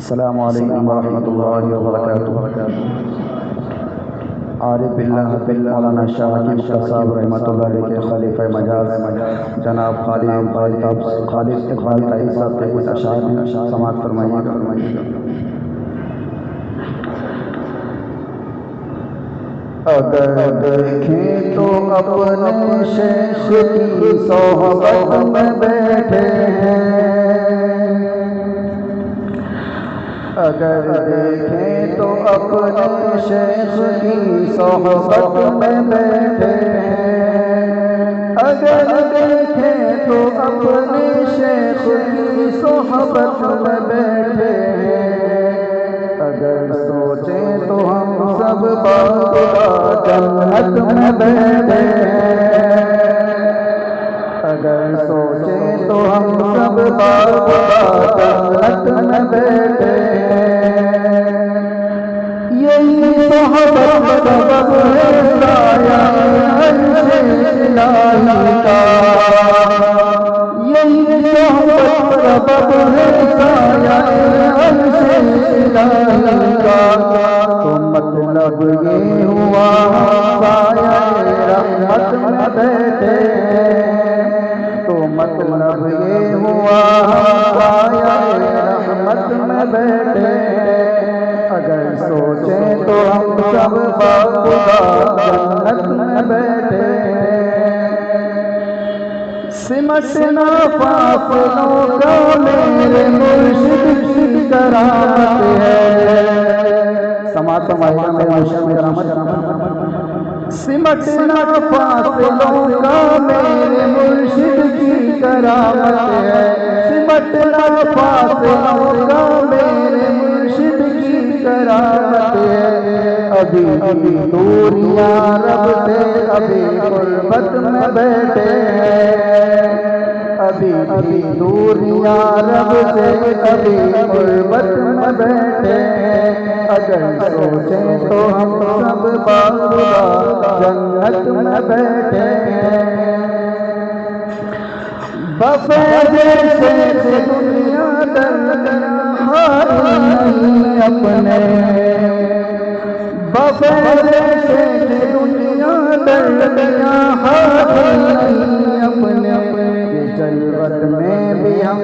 السلام علیکم ورحمۃ اللہ وبرکاتہ۔ عارف باللہ مولانا شاہ حکیم صاحب رحمۃ اللہ علیہ کے خلیفہ مجاز جناب خالد اقبال طاہر صاحب کے کچھ اشعار ہیں، سماعت فرمائیے گا۔ اگر دیکھیں تو اپنے شیخ کی صحبت میں بیٹھے ہیں، اگر دیکھیں تو اپنے شیخ کی صحبت میں بیٹھے ہیں، اگر دیکھیں تو اپنے شیخ کی صحبت میں بیٹھے ہیں، اگر سوچیں تو ہم سب باخدا جنت میں بیٹھے ہیں، اگر سوچیں تو ہم سب باخدا جنت میں بیٹھے ہیں۔ یہی صحبت سبب ہے سایہ عرش الہی کا، یہی صحبت سبب ہے سایہ عرش الہی کا، تو مطلب یہ ہوا سایہ رحمت میں بیٹھے ہیں، تو مطلب یہ ہوا سایہ رحمت میں بیٹھے ہیں، اگر سوچیں تو ہم سب باخدا جنت میں بیٹھے ہیں۔ سمٹنا فاصلوں کا میرے مرشد کی کرامت ہے، سماعت فرمائیے گا میرے مرشد کی کرامت۔ سمٹنا فاصلوں کا میرے مرشد کی کرامت ہے، سمٹنا فاصلوں کا میرے مرشد کی کرامت ہے، ابھی دوریاں رب سے ابھی قربت میں بیٹھے ہیں، ابھی دوریاں رب سے ابھی قربت میں بیٹھے ہیں، اگر سوچیں تو ہم سب باخدا جنت میں بیٹھے ہیں۔ بفیض شیخ دنیا دردیاں حائل نہیں اپنے، بفیض شیخ دنیا دردیاں حائل نہیں اپنے، کہ جلوت میں بھی ہم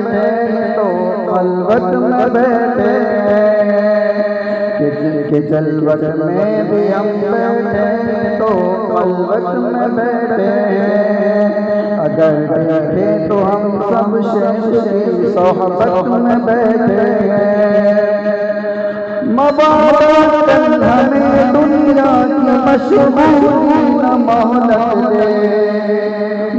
بیٹھے تو خلوت میں بیٹھے ہیں، کہ جلوت میں بھی ہم بیٹھے تو خلوت میں بیٹھے ہیں، اگر دیکھیں تو ہم سب شیخ کی صحبت میں بیٹھے ہیں۔ مبارک ہمیں دنیا کی مشغولی نہ مہلت دے،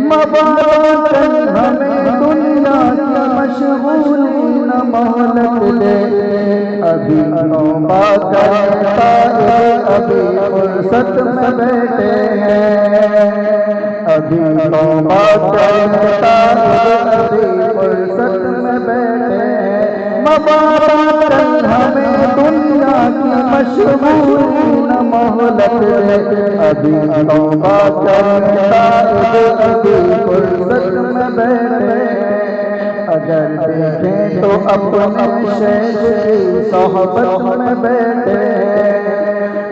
مبارک ہمیں دنیا کی مشغولی نہ مہلت دے، ابھی توبہ کرتا ہے ابھی فرصت میں بیٹھے ہیں، ابھی توبہ کرتا ہے ابھی فرصت میں بیٹھے ہیں، مبارک ہمیں دنیا کی مشغولی نہ مہلت دے، ابھی توبہ کرتا ہے ابھی فرصت میں بیٹھے ہیں، اگر دیکھیں تو اپنے شیخ کی صحبت میں بیٹھے ہیں،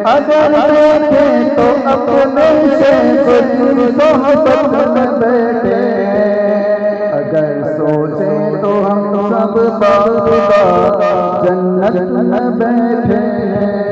اگر دیکھیں تو اپنے شیخ کی صحبت میں بیٹھے ہیں، اگر سوچیں تو ہم سب باخدا جنت میں بیٹھے ہیں۔